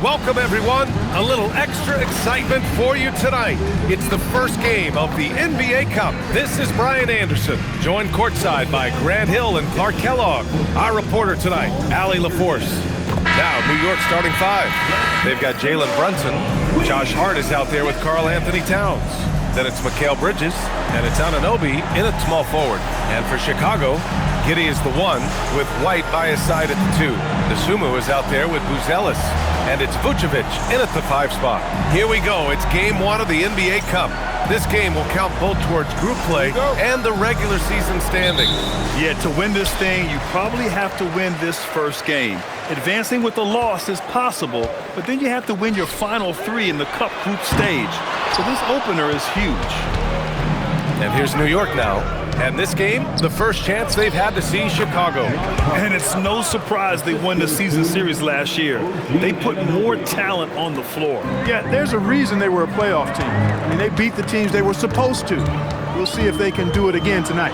Welcome, everyone. A little extra excitement for you tonight. It's the first game of the NBA Cup. This is Brian Anderson, joined courtside by Grant Hill and Clark Kellogg. Our reporter tonight, Allie LaForce. Now, New York starting five. They've got Jalen Brunson. Josh Hart is out there with Karl Anthony Towns. Then it's Mikal Bridges, and it's Anunoby in at small forward. And for Chicago, Giddey is the one, with White by his side at the two. Dosunmu is out there with Buzelis, and it's Vucevic in at the 5 spot. Here we go. It's game one of the NBA Cup. This game will count both towards group play and the regular season standings. Yeah, to win this thing, you probably have to win this first game. Advancing with a loss is possible, but then you have to win your final 3 in the Cup group stage. So this opener is huge. And here's New York now. And this game, the first chance they've had to see Chicago. And it's no surprise they won the season series last year. They put more talent on the floor. Yeah, there's a reason they were a playoff team. I mean, they beat the teams they were supposed to. We'll see if they can do it again tonight.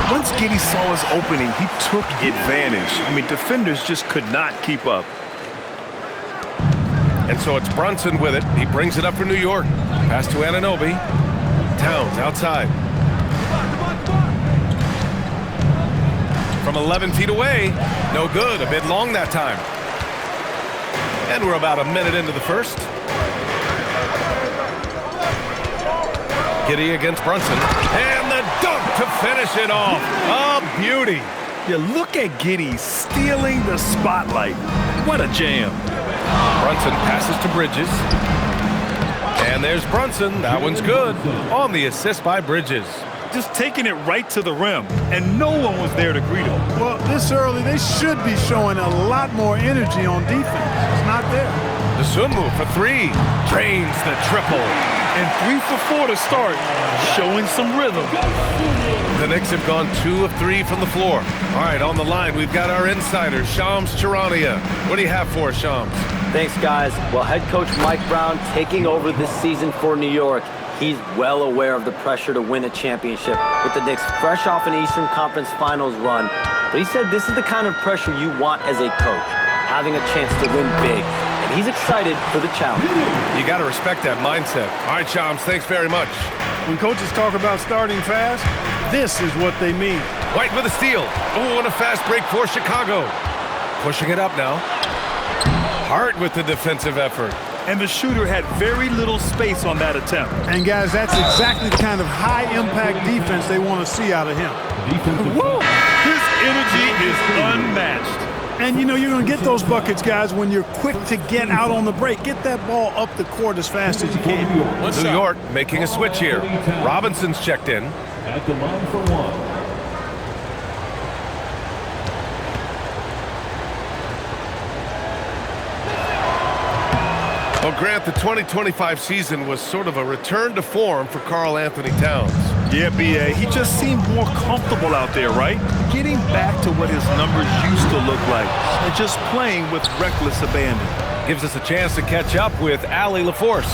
Once Giddey saw his opening, he took advantage. I mean, defenders just could not keep up. And so it's Brunson with it. He brings it up for New York. Pass to Anunoby. Towns outside. From 11 feet away. No good. A bit long that time. And we're about a minute into the first. Giddey against Brunson. And the dunk to finish it off. A beauty. Yeah, look at Giddey stealing the spotlight. What a jam. Brunson passes to Bridges. And there's Brunson. That one's good. On the assist by Bridges. Just taking it right to the rim, and no one was there to greet him. Well, this early, they should be showing a lot more energy on defense. It's not there. Dosunmu for 3. Drains the triple. And 3 for 4 to start, showing some rhythm. The Knicks have gone 2 of 3 from the floor. All right, on the line, we've got our insider, Shams Charania. What do you have for us, Shams? Thanks, guys. Well, head coach Mike Brown taking over this season for New York. He's well aware of the pressure to win a championship with the Knicks fresh off an Eastern Conference Finals run. But he said this is the kind of pressure you want as a coach, having a chance to win big. And he's excited for the challenge. You got to respect that mindset. All right, Shams, thanks very much. When coaches talk about starting fast, this is what they mean. White with a steal. Oh, and a fast break for Chicago. Pushing it up now. Hart with the defensive effort. And the shooter had very little space on that attempt. And, guys, that's exactly the kind of high-impact defense they want to see out of him. His energy is unmatched. And, you know, you're going to get those buckets, guys, when you're quick to get out on the break. Get that ball up the court as fast as you can. New York making a switch here. Robinson's checked in. At the line for 1. Well, Grant, the 2025 season was sort of a return to form for Karl Anthony Towns. Yeah, B.A., he just seemed more comfortable out there, right? Getting back to what his numbers used to look like and just playing with reckless abandon. Gives us a chance to catch up with Allie LaForce.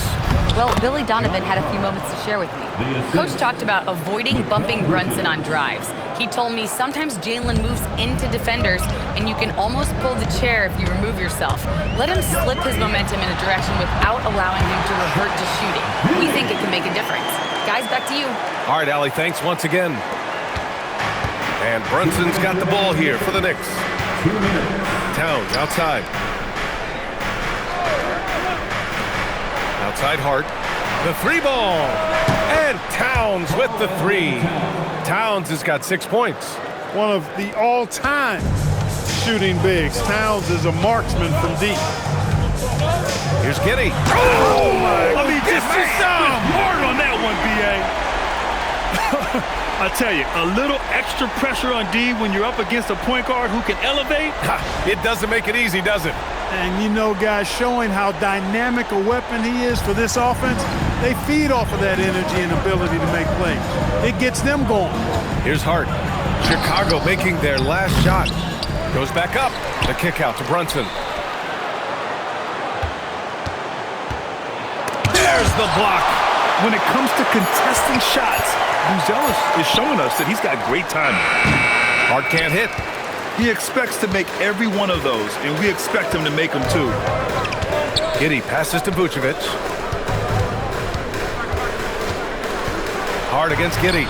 Well, Billy Donovan had a few moments to share with me. Coach talked about avoiding bumping Brunson on drives. He told me sometimes Jalen moves into defenders, and you can almost pull the chair if you remove yourself. Let him slip his momentum in a direction without allowing him to revert to shooting. We think it can make a difference. Guys, back to you. All right, Allie, thanks once again. And Brunson's got the ball here for the Knicks. 2 minutes. Towns outside. Outside Hart. The 3 ball. And Towns with the 3. Towns has got 6 points. One of the all-time shooting bigs. Towns is a marksman from deep. Here's Giddey. Oh, my. I mean, just hard on that one, B.A. I tell you, a little extra pressure on D when you're up against a point guard who can elevate. It doesn't make it easy, does it? And, you know, guys, showing how dynamic a weapon he is for this offense, they feed off of that energy and ability to make plays. It gets them going. Here's Hart. Chicago making their last shot. Goes back up. The kick out to Brunson. There's the block. When it comes to contesting shots, Buzelis is showing us that he's got great timing. Hart can't hit. He expects to make every one of those, and we expect him to make them too. Giddey passes to Vucevic. Hart against Giddey.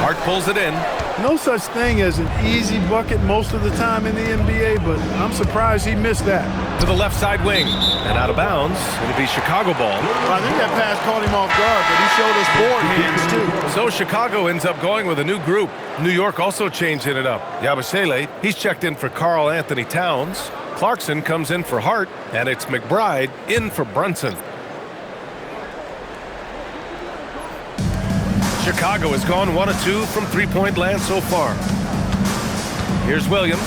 Hart pulls it in. No such thing as an easy bucket most of the time in the NBA, but I'm surprised he missed that. To the left side wing. And out of bounds. It'll be Chicago ball. Well, I think that pass caught him off guard, but he showed us board hands, too. So Chicago ends up going with a new group. New York also changing it up. Yabusele, he's checked in for Karl Anthony Towns. Clarkson comes in for Hart, and it's McBride in for Brunson. Chicago has gone 1 of 2 from three-point land so far. Here's Williams.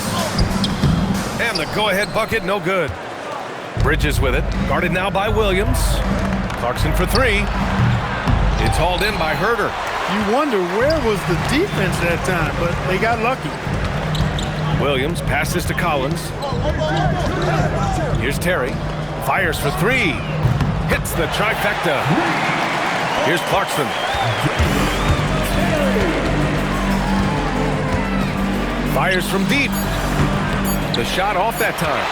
And the go-ahead bucket, no good. Bridges with it. Guarded now by Williams. Clarkson for 3. It's hauled in by Herter. You wonder where was the defense that time, but they got lucky. Williams passes to Collins. Here's Terry. Fires for 3. Hits the trifecta. Here's Clarkson. Fires from deep. The shot off that time.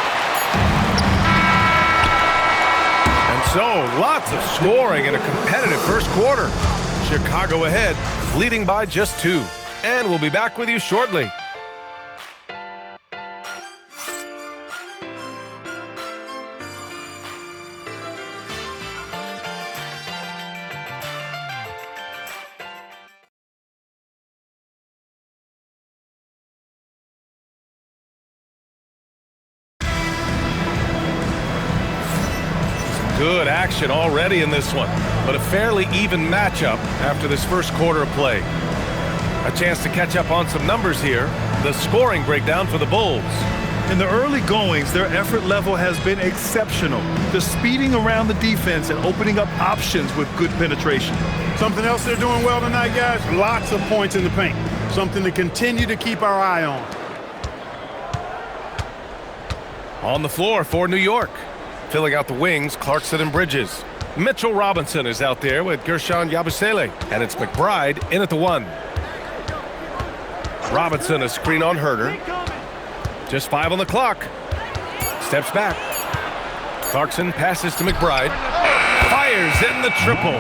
And so, lots of scoring in a competitive first quarter. Chicago ahead, leading by just 2. And we'll be back with you shortly. Good action already in this one, but a fairly even matchup after this first quarter of play. A chance to catch up on some numbers here. The scoring breakdown for the Bulls. In the early goings, their effort level has been exceptional. They're speeding around the defense and opening up options with good penetration. Something else they're doing well tonight, guys, lots of points in the paint. Something to continue to keep our eye on. On the floor for New York. Filling out the wings, Clarkson and Bridges. Mitchell Robinson is out there with Gershon Yabusele. And it's McBride in at the 1. Robinson a screen on Herter. Just 5 on the clock. Steps back. Clarkson passes to McBride. Fires in the triple.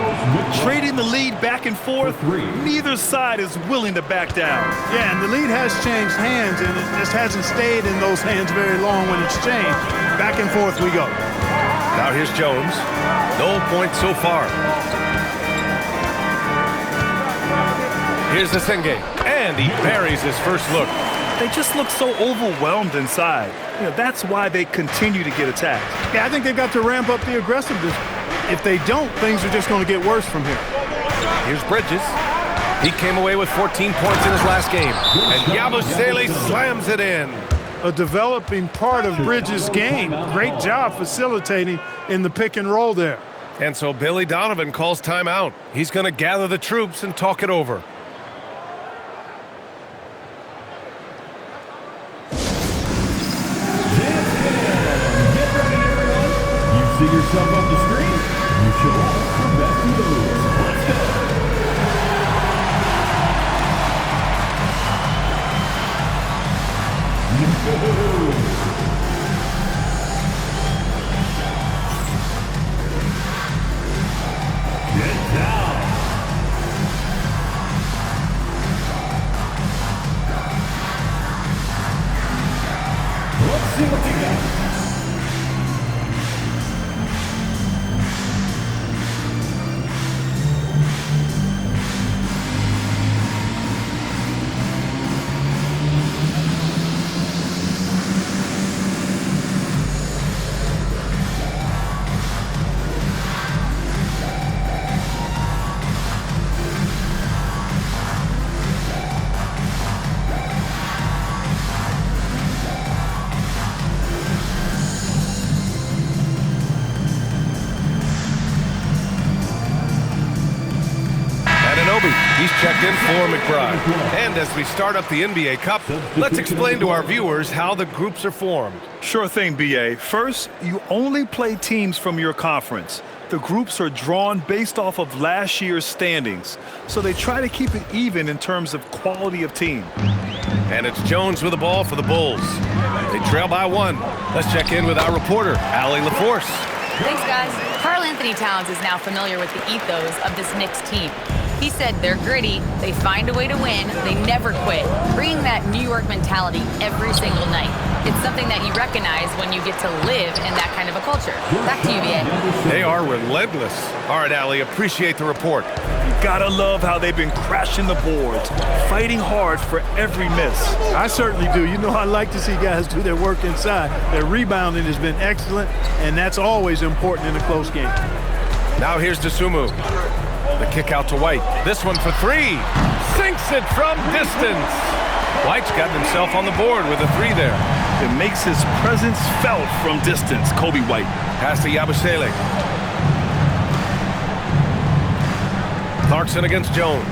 Trading the lead back and forth, neither side is willing to back down. Yeah, and the lead has changed hands, and it just hasn't stayed in those hands very long when it's changed. Back and forth we go. Now here's Jones. No points so far. Here's the Senge. And he buries his first look. They just look so overwhelmed inside. That's why they continue to get attacked. Yeah, I think they've got to ramp up the aggressiveness. If they don't, things are just going to get worse from here. Here's Bridges. He came away with 14 points in his last game. And Yabusele slams it in. A developing part of Bridges' game. Great job facilitating in the pick and roll there. And so Billy Donovan calls timeout. He's going to gather the troops and talk it over. See yourself on the screen. You show up for best of the moves. Let's go. Get down. Let's see what you got. He's checked in for McBride. And as we start up the NBA Cup, let's explain to our viewers how the groups are formed. Sure thing, B.A. First, you only play teams from your conference. The groups are drawn based off of last year's standings, so they try to keep it even in terms of quality of team. And it's Jones with the ball for the Bulls. They trail by 1. Let's check in with our reporter, Allie LaForce. Thanks, guys. Karl Anthony Towns is now familiar with the ethos of this Knicks team. He said they're gritty, they find a way to win, they never quit, bringing that New York mentality every single night. It's something that you recognize when you get to live in that kind of a culture. Back to you, BA. They are relentless. All right, Allie, appreciate the report. You gotta love how they've been crashing the boards, fighting hard for every miss. I certainly do. You know, I like to see guys do their work inside. Their rebounding has been excellent, and that's always important in a close game. Now here's Dosunmu. The kick out to White. This one for three. Sinks it from distance. White's got himself on the board with a three there. It makes his presence felt from distance, Kobe White. Pass to Yabusele. Clarkson against Jones.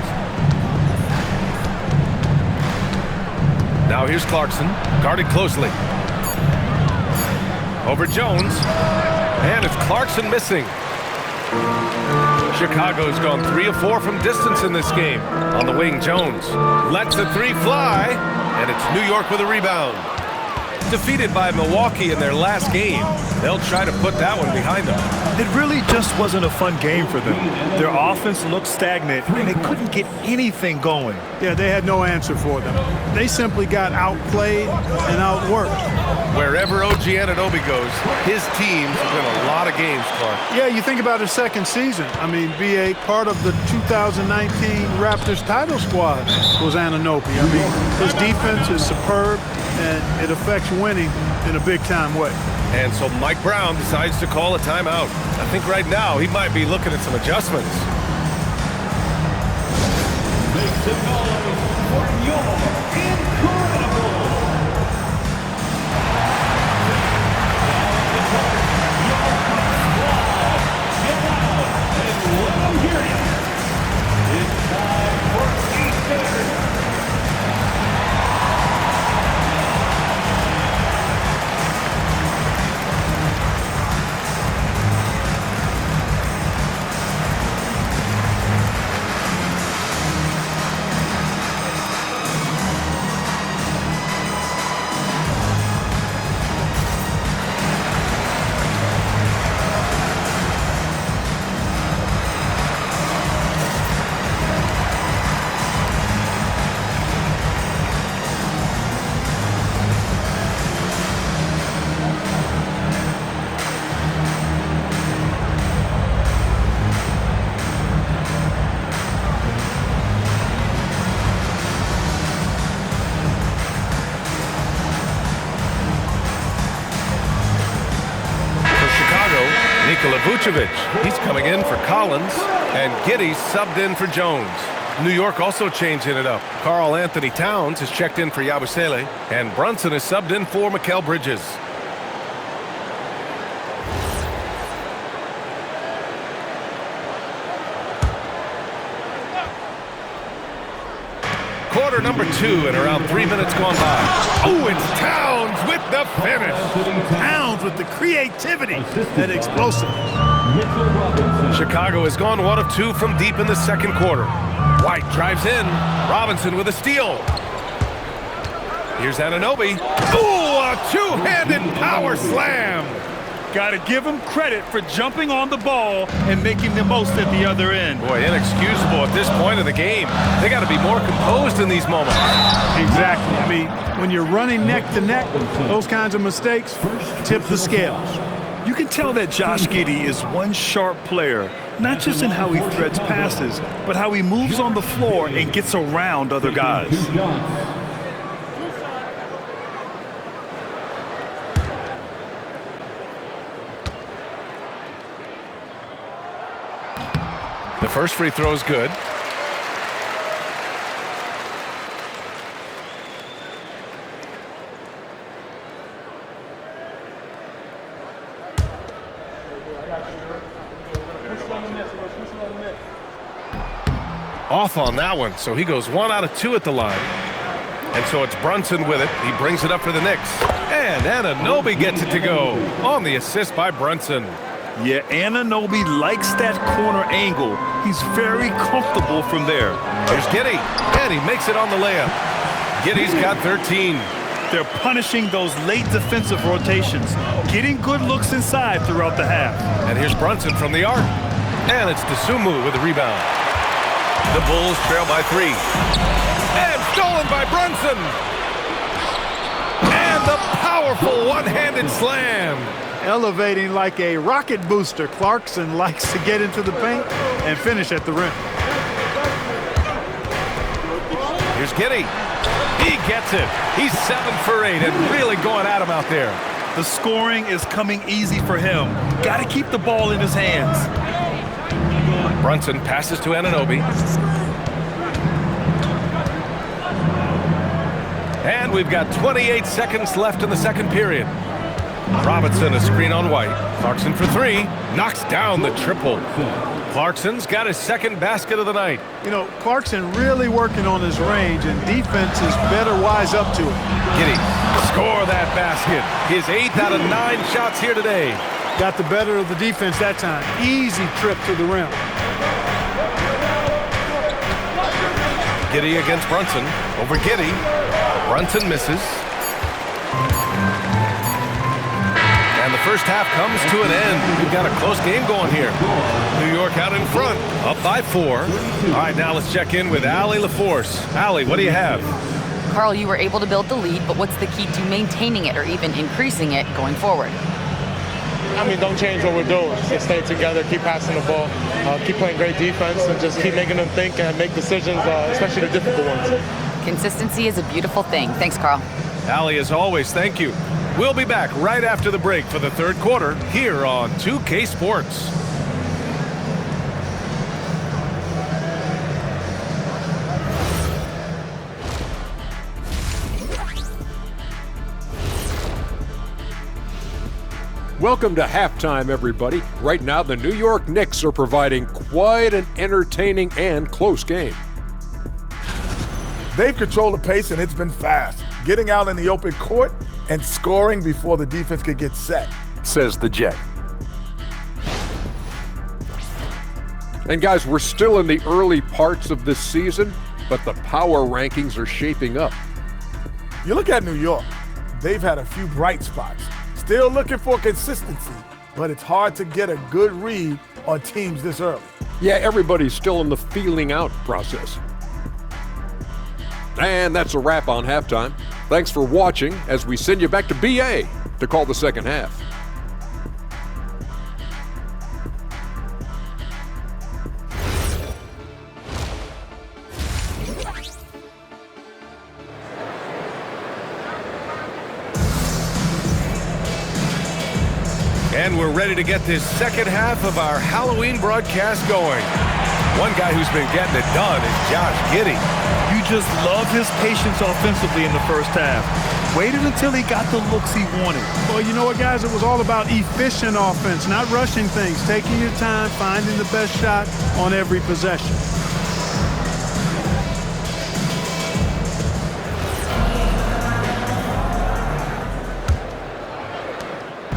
Now here's Clarkson, guarded closely. Over Jones. And it's Clarkson missing. Chicago's gone 3 of 4 from distance in this game. On the wing, Jones lets the three fly, and it's New York with a rebound. Defeated by Milwaukee in their last game, they'll try to put that one behind them. It really just wasn't a fun game for them. Their offense looked stagnant, and they couldn't get anything going. Yeah, they had no answer for them. They simply got outplayed and outworked. Wherever OG Anunoby goes, his teams win a lot of games, Clark. Yeah, you think about his second season. I mean, BA, part of the 2019 Raptors title squad was Anunoby. I mean, his defense is superb, and it affects winning in a big-time way. And so Mike Brown decides to call a timeout. I think right now he might be looking at some adjustments. Make some noise for your incredible. It's time for Easter. He's coming in for Collins, and Giddey's subbed in for Jones. New York also changing it up. Karl Anthony Towns has checked in for Yabusele, and Brunson is subbed in for Mikal Bridges. Quarter number 2 and around 3 minutes gone by. Oh, it's Towns with the finish. Towns with the creativity and explosiveness. Chicago has gone 1 of 2 from deep in the second quarter. White drives in. Robinson with a steal. Here's Anunoby. Ooh, a two-handed power slam. Got to give him credit for jumping on the ball and making the most at the other end. Boy, inexcusable at this point of the game. They got to be more composed in these moments. Exactly. I mean, when you're running neck to neck, those kinds of mistakes tip the scales. You can tell that Josh Giddey is one sharp player, not just in how he threads passes, but how he moves on the floor and gets around other guys. The first free throw is good. Off on that one, so he goes 1 out of 2 at the line. And so it's Brunson with it. He brings it up for the Knicks. And Anunoby gets it to go on the assist by Brunson. Yeah, Anunoby likes that corner angle. He's very comfortable from there. Here's Giddey, and he makes it on the layup. Giddey's got 13. They're punishing those late defensive rotations, getting good looks inside throughout the half. And here's Brunson from the arc. And it's Dosunmu with the rebound. The Bulls trail by 3. And stolen by Brunson. And the powerful one-handed slam. Elevating like a rocket booster. Clarkson likes to get into the paint and finish at the rim. Here's Giddey. He gets it. He's 7 for 8 and really going at him out there. The scoring is coming easy for him. Got to keep the ball in his hands. Brunson passes to Anunoby. And we've got 28 seconds left in the second period. Robinson, a screen on White. Clarkson for 3. Knocks down the triple. Clarkson's got his second basket of the night. You know, Clarkson really working on his range, and defenses better wise up to it. Giddey, score that basket. His 8th out of 9 shots here today. Got the better of the defense that time. Easy trip to the rim. Giddey against Brunson. Over Giddey. Brunson misses. And the first half comes to an end. We've got a close game going here. New York out in front, up by 4. All right, now let's check in with Allie LaForce. Allie, what do you have? Carl, you were able to build the lead, but what's the key to maintaining it or even increasing it going forward? I mean, don't change what we're doing. Just stay together, keep passing the ball, keep playing great defense, and just keep making them think and make decisions, especially the difficult ones. Consistency is a beautiful thing. Thanks, Carl. Allie, as always, thank you. We'll be back right after the break for the third quarter here on 2K Sports. Welcome to halftime, everybody. Right now, the New York Knicks are providing quite an entertaining and close game. They've controlled the pace, and it's been fast. Getting out in the open court and scoring before the defense could get set, says the Jet. And guys, we're still in the early parts of this season, but the power rankings are shaping up. You look at New York, they've had a few bright spots. Still looking for consistency, but it's hard to get a good read on teams this early. Yeah, everybody's still in the feeling out process. And that's a wrap on halftime. Thanks for watching as we send you back to BA to call the second half. And we're ready to get this second half of our Halloween broadcast going. One guy who's been getting it done is Josh Giddey. You just love his patience offensively in the first half. Waited until he got the looks he wanted. Well, you know what, guys? It was all about efficient offense, not rushing things, taking your time, finding the best shot on every possession.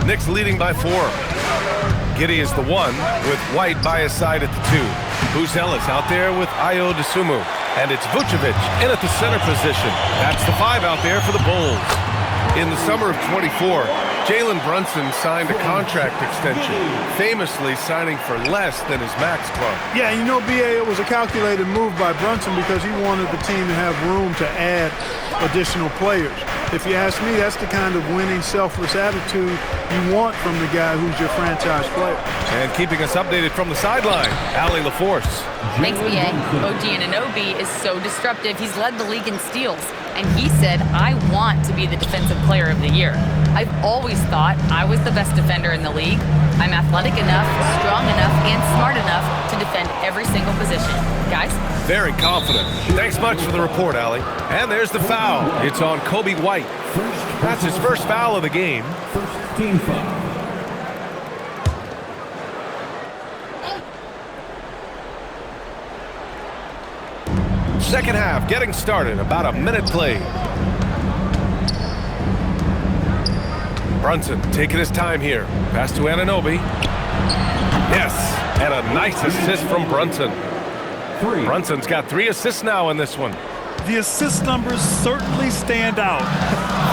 Knicks leading by 4. Giddey is the 1 with White by his side at the 2. Buzelis out there with Ayo Dosunmu. And it's Vucevic in at the center position. That's the 5 out there for the Bulls. In the summer of 24, Jalen Brunson signed a contract extension, famously signing for less than his max club. Yeah, you know, BA, it was a calculated move by Brunson because he wanted the team to have room to add additional players. If you ask me, that's the kind of winning, selfless attitude you want from the guy who's your franchise player. And keeping us updated from the sideline, Allie LaForce. Thanks, BA. OG Anunoby is so disruptive. He's led the league in steals. And he said, I want to be the defensive player of the year. I've always thought I was the best defender in the league. I'm athletic enough, strong enough, and smart enough to defend every single position. Guys? Very confident. Thanks much for the report, Allie. And there's the foul. It's on Kobe White. That's his first foul of the game. First team foul. Second half getting started, about a minute played. Brunson taking his time here. Pass to Anunoby. Yes, and a nice assist from Brunson. Brunson's got 3 assists now in this one. The assist numbers certainly stand out.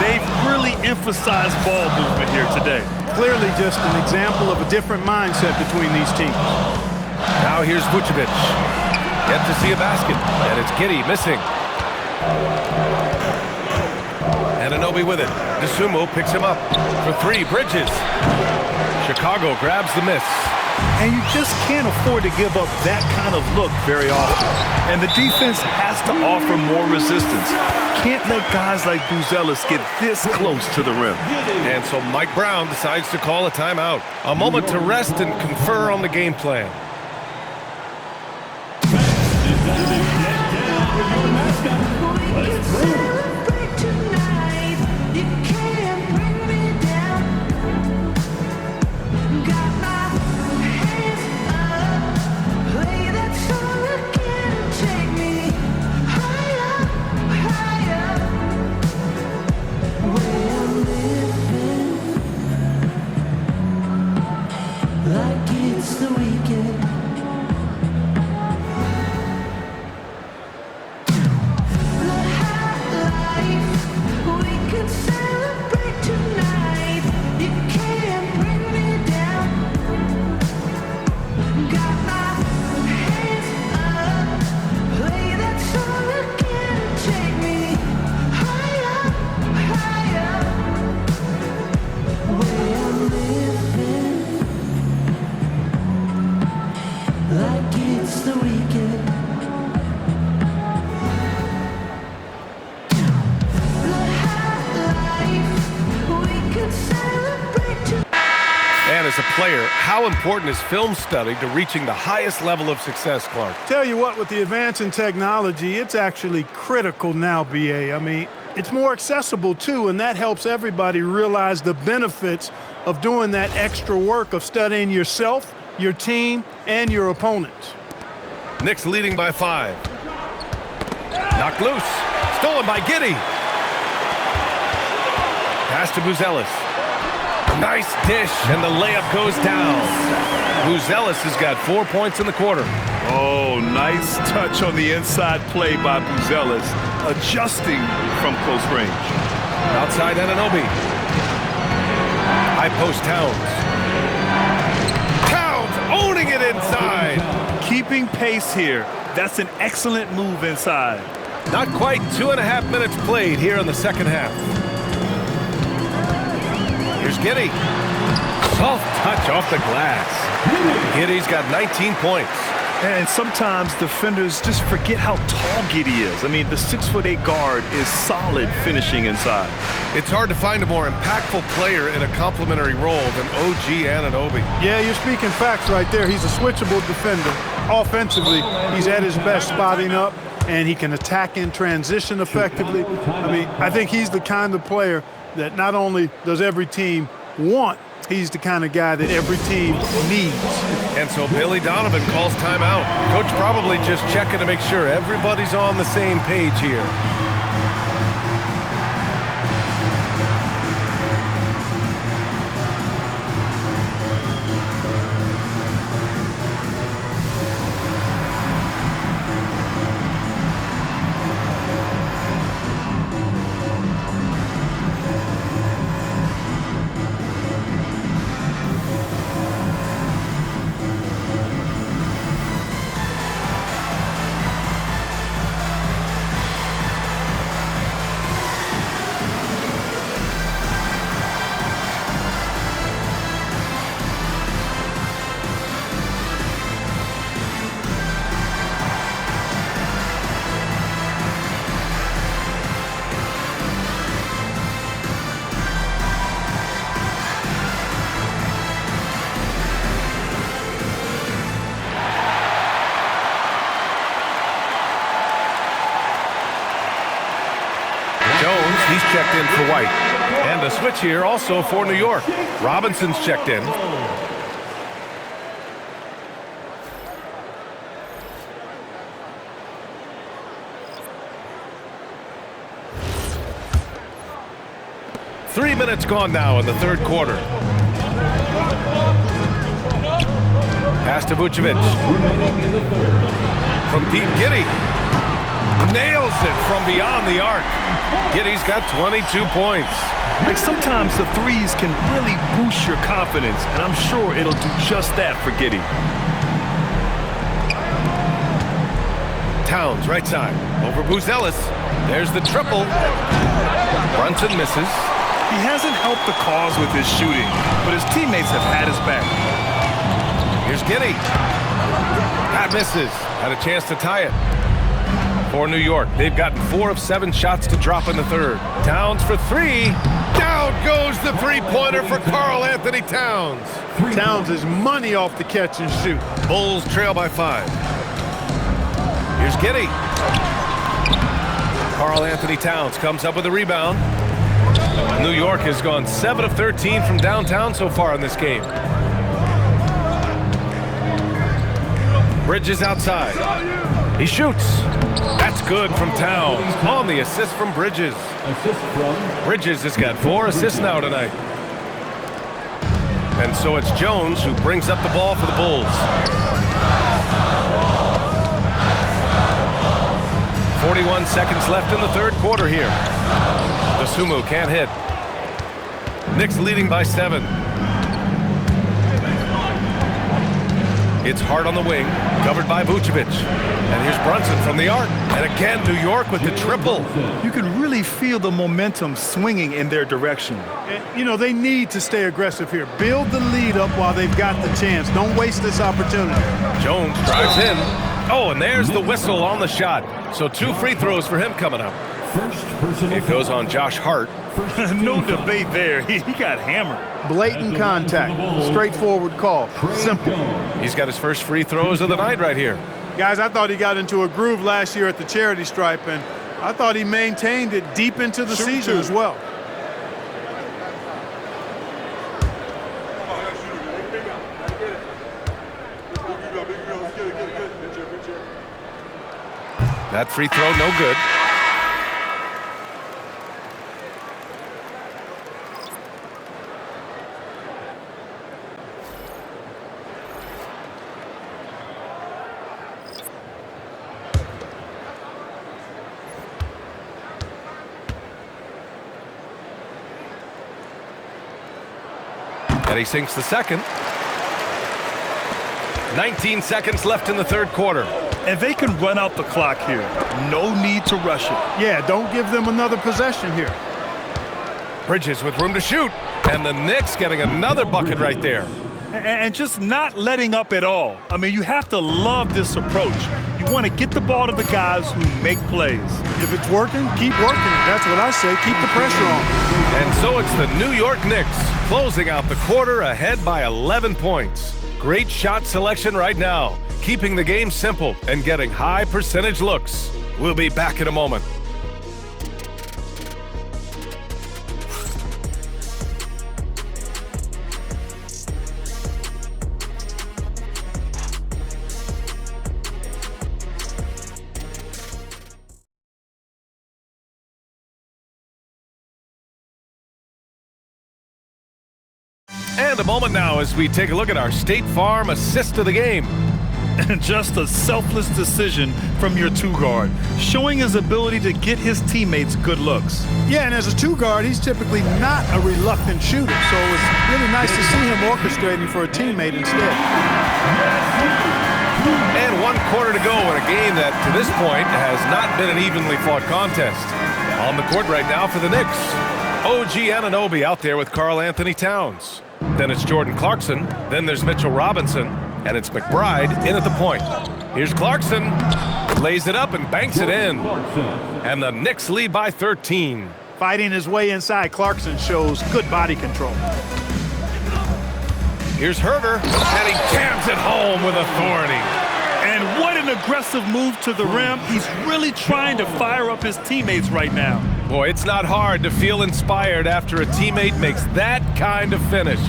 They've really emphasized ball movement here today. Clearly just an example of a different mindset between these teams. Now here's Vucevic. Get to see a basket, and it's Giddey missing. Anunoby with it. DeSumo picks him up for three. Bridges. Chicago grabs the miss. And you just can't afford to give up that kind of look very often. And the defense has to offer more resistance. Can't let guys like Buzelis get this close to the rim. And so Mike Brown decides to call a timeout. A moment to rest and confer on the game plan. And as a player, how important is film study to reaching the highest level of success, Clark? Tell you what, with the advance in technology, it's actually critical now, BA. I mean, it's more accessible, too, and that helps everybody realize the benefits of doing that extra work of studying yourself, your team, and your opponents. Knicks leading by 5. Knocked loose. Stolen by Giddey. Pass to Buzelis. Nice dish, and the layup goes down. Buzelis has got 4 points in the quarter. Oh, nice touch on the inside play by Buzelis, adjusting from close range. Outside Anunoby. High post Towns. Towns owning it inside. Keeping pace here. That's an excellent move inside. Not quite 2.5 minutes played here in the second half. Here's Giddey. Soft touch off the glass. Giddey's got 19 points. And sometimes defenders just forget how tall Giddey is. I mean, the 6'8" guard is solid finishing inside. It's hard to find a more impactful player in a complementary role than OG Anunoby. Yeah, you're speaking facts right there. He's a switchable defender. Offensively, he's at his best spotting up, and he can attack in transition effectively. I mean, I think he's the kind of player that not only does every team want, he's the kind of guy that every team needs. And so Billy Donovan calls timeout. Coach probably just checking to make sure everybody's on the same page here. He's checked in for White. And a switch here also for New York. Robinson's checked in. Three minutes gone now in the third quarter. Pass to Vucevic. From deep, Giddey nails it from beyond the arc. Giddy's got 22 points. Like sometimes the threes can really boost your confidence, and I'm sure it'll do just that for Giddey. Towns, right side. Over Buzelis. There's the triple. Brunson misses. He hasn't helped the cause with his shooting, but his teammates have had his back. Here's Giddey. That misses. Had a chance to tie it. For New York, they've gotten 4 of 7 shots to drop in the third. Towns for 3. Down goes the three-pointer for Karl Anthony Towns. Towns is money off the catch and shoot. Bulls trail by 5. Here's Giddey. Karl Anthony Towns comes up with a rebound. New York has gone 7 of 13 from downtown so far in this game. Bridges outside. He shoots. That's good from Towns. On the assist from Bridges. Bridges has got 4 assists now tonight. And so it's Jones who brings up the ball for the Bulls. 41 seconds left in the third quarter here. Dosunmu can't hit. Knicks leading by 7. It's Hart on the wing, covered by Vucevic. And here's Brunson from the arc. And again, New York with the triple. You can really feel the momentum swinging in their direction. And, you know, they need to stay aggressive here. Build the lead up while they've got the chance. Don't waste this opportunity. Jones drives in. Oh, and there's the whistle on the shot. So 2 free throws for him coming up. It goes on Josh Hart. No debate there. He got hammered. Blatant contact. Straightforward call. Simple. He's got his first free throws of the night right here. Guys, I thought he got into a groove last year at the charity stripe, and I thought he maintained it deep into the season as well. That free throw, no good. And he sinks the second. 19 seconds left in the third quarter. And they can run out the clock here. No need to rush it. Yeah, don't give them another possession here. Bridges with room to shoot. And the Knicks getting another bucket right there. And just not letting up at all. I mean, you have to love this approach. You want to get the ball to the guys who make plays. If it's working, keep working it. That's what I say. Keep the pressure on. And so it's the New York Knicks closing out the quarter ahead by 11 points. Great shot selection right now, keeping the game simple and getting high percentage looks. We'll be back in a moment. And a moment now as we take a look at our State Farm assist of the game. And just a selfless decision from your two-guard, showing his ability to get his teammates good looks. Yeah, and as a two-guard, he's typically not a reluctant shooter, so it's really nice to see him orchestrating for a teammate instead. And 1 quarter to go in a game that, to this point, has not been an evenly fought contest. On the court right now for the Knicks, OG Anunoby out there with Karl Anthony Towns. Then it's Jordan Clarkson. Then there's Mitchell Robinson. And it's McBride in at the point. Here's Clarkson. Lays it up and banks it in. And the Knicks lead by 13. Fighting his way inside, Clarkson shows good body control. Here's Herter. And he jams it home with authority. And what an aggressive move to the rim. He's really trying to fire up his teammates right now. Boy, it's not hard to feel inspired after a teammate makes that kind of finish.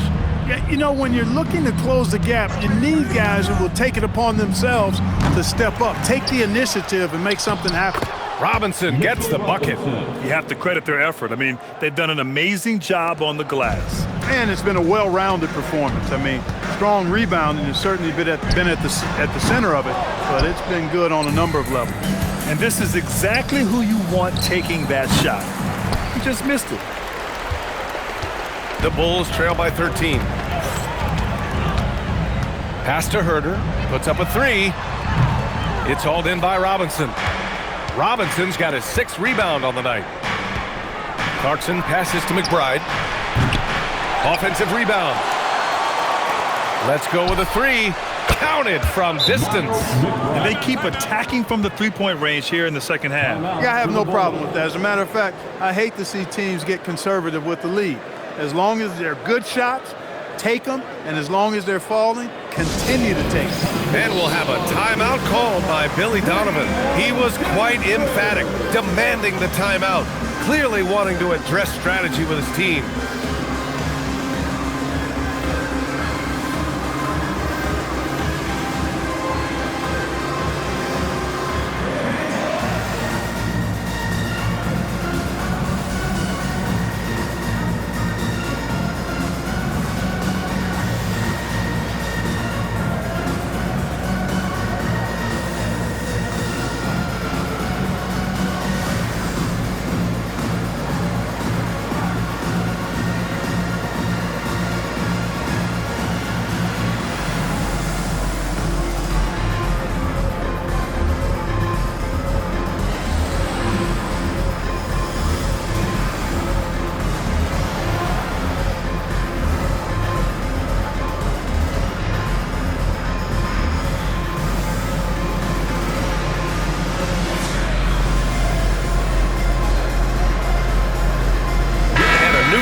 Yeah, you know, when you're looking to close the gap, you need guys who will take it upon themselves to step up, take the initiative, and make something happen. Robinson gets the bucket. You have to credit their effort. I mean, they've done an amazing job on the glass. And it's been a well-rounded performance. I mean, strong rebounding has certainly been at the center of it, but it's been good on a number of levels. And this is exactly who you want taking that shot. He just missed it. The Bulls trail by 13. Pass to Herter. Puts up a three. It's hauled in by Robinson. Robinson's got his 6th rebound on the night. Clarkson passes to McBride. Offensive rebound. Let's go with a three. Counted from distance. And they keep attacking from the three-point range here in the second half. Yeah, I have no problem with that. As a matter of fact, I hate to see teams get conservative with the lead. As long as they're good shots, take them, and as long as they're falling, continue to take them. And we'll have a timeout called by Billy Donovan. He was quite emphatic, demanding the timeout, clearly wanting to address strategy with his team.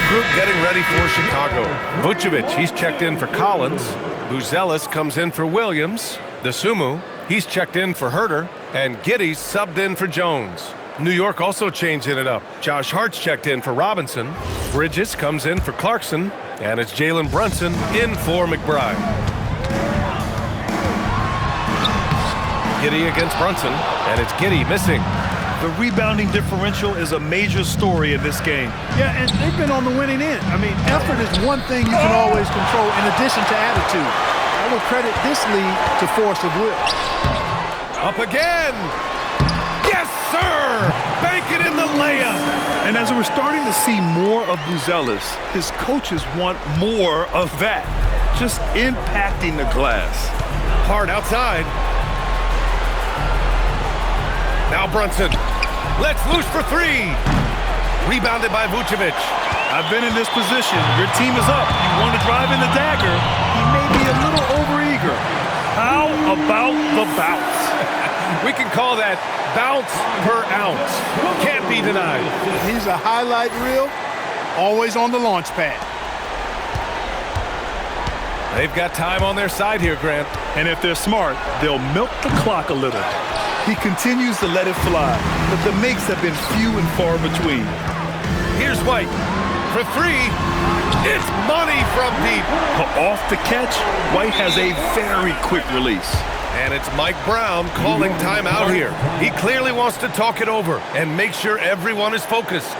Group getting ready for Chicago. Vucevic, he's checked in for Collins. Buzelis comes in for Williams. The Sumu, he's checked in for Herter. And Giddey's subbed in for Jones. New York also changing it up. Josh Hart's checked in for Robinson. Bridges comes in for Clarkson. And it's Jalen Brunson in for McBride. Giddey against Brunson. And it's Giddey missing. The rebounding differential is a major story in this game. Yeah, and they've been on the winning end. I mean, effort is one thing you can always control in addition to attitude. I would credit this lead to force of will. Up again. Yes, sir. Bank it in the layup. And as we're starting to see more of Buzelis, his coaches want more of that. Just impacting the glass. Hard outside. Now Brunson. Let's loose for three. Rebounded by Vucevic. I've been in this position. Your team is up. You want to drive in the dagger. He may be a little overeager. How about the bounce? We can call that bounce per ounce. Can't be denied. He's a highlight reel, always on the launch pad. They've got time on their side here, Grant. And if they're smart, they'll milk the clock a little. He continues to let it fly, but the makes have been few and far between. Here's White. For three, it's money from deep. Off the catch, White has a very quick release. And it's Mike Brown calling timeout here. He clearly wants to talk it over and make sure everyone is focused.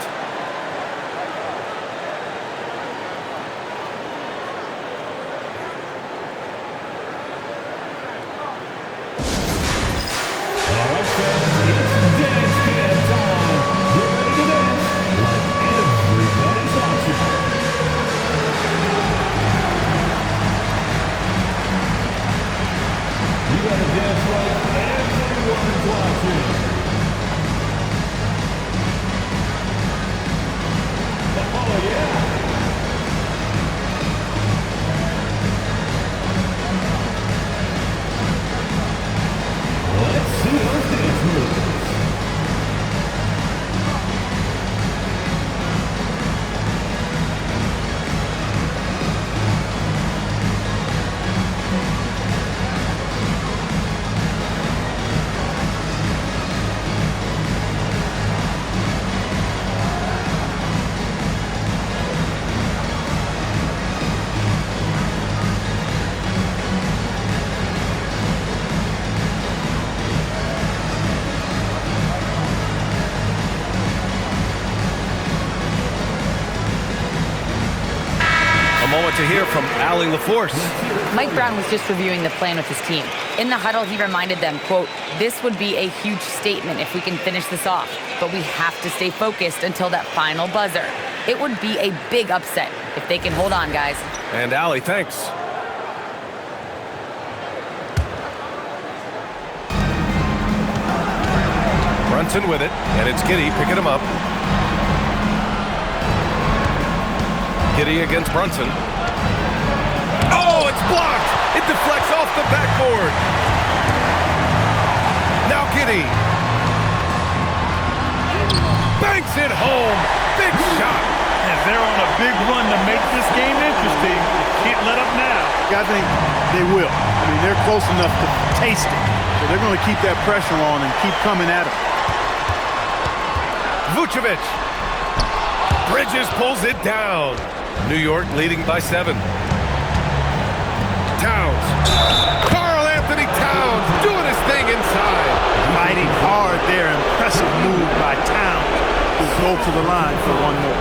moment to hear from Allie LaForce. Mike Brown was just reviewing the plan with his team. In the huddle, he reminded them, quote, "This would be a huge statement if we can finish this off, but we have to stay focused until that final buzzer. It would be a big upset if they can hold on, guys." And Allie, thanks. Brunson with it, and it's Giddey picking him up. Giddey against Brunson. Oh, it's blocked! It deflects off the backboard. Now Giddey. Banks it home. Big shot. And they're on a big run to make this game interesting. Can't let up now. I think they will. I mean, they're close enough to taste it. So they're going to keep that pressure on and keep coming at it. Vucevic. Bridges pulls it down. New York leading by 7. Towns. Karl Anthony Towns doing his thing inside. Fighting hard there. Impressive move by Towns. Who'll go to the line for one more.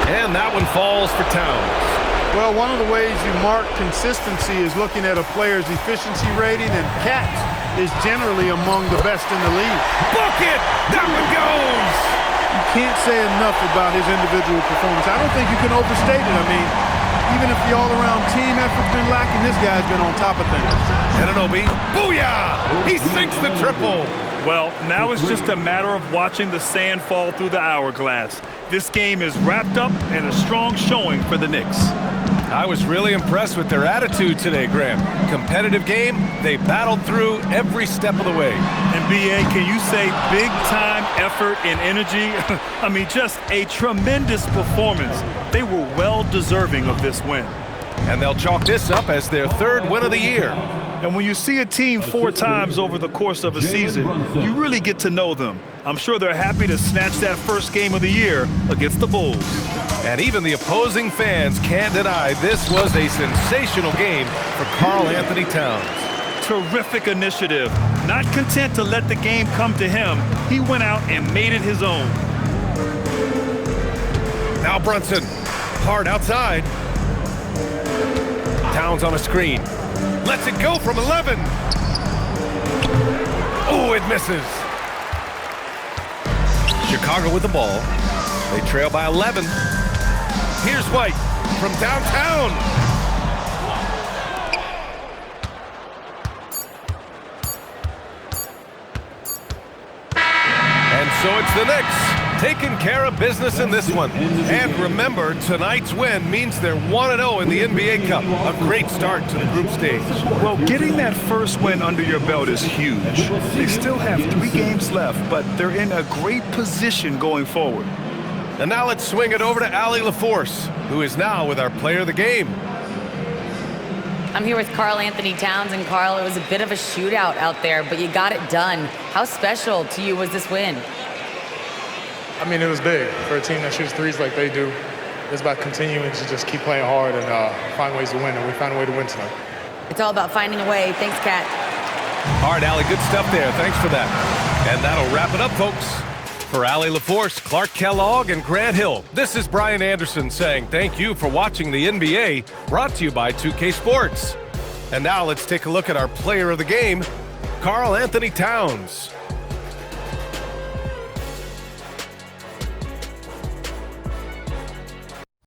And that one falls for Towns. Well, one of the ways you mark consistency is looking at a player's efficiency rating, and Cat is generally among the best in the league. Book it! That one goes! You can't say enough about his individual performance. I don't think you can overstate it. I mean, even if the all-around team effort's been lacking, this guy's been on top of things. Anunoby, booyah! He sinks the triple. Well, now it's just a matter of watching the sand fall through the hourglass. This game is wrapped up and a strong showing for the Knicks. I was really impressed with their attitude today, Graham. Competitive game, they battled through every step of the way. And BA, can you say big-time effort and energy? I mean, just a tremendous performance. They were well deserving of this win. And they'll chalk this up as their 3rd win of the year. And when you see a team 4 times over the course of a season, you really get to know them. I'm sure they're happy to snatch that first game of the year against the Bulls. And even the opposing fans can't deny this was a sensational game for Karl Anthony Towns. Terrific initiative. Not content to let the game come to him, he went out and made it his own. Now Brunson, hard outside. Towns on a screen. Lets it go from 11. Oh, it misses. Chicago with the ball. They trail by 11. Here's White from downtown. And so it's the Knicks taking care of business in this one. And remember, tonight's win means they're 1-0 in the NBA Cup. A great start to the group stage. Well, getting that first win under your belt is huge. They still have 3 games left, but they're in a great position going forward. And now let's swing it over to Allie LaForce, who is now with our player of the game. I'm here with Karl Anthony Towns, and Karl, it was a bit of a shootout out there, but you got it done. How special to you was this win? I mean, it was big for a team that shoots threes like they do. It's about continuing to just keep playing hard and find ways to win, and we found a way to win tonight. It's all about finding a way. Thanks, Kat. All right, Allie, good stuff there. Thanks for that. And that'll wrap it up, folks. For Allie LaForce, Clark Kellogg, and Grant Hill, this is Brian Anderson saying thank you for watching the NBA, brought to you by 2K Sports. And now let's take a look at our player of the game, Karl Anthony Towns.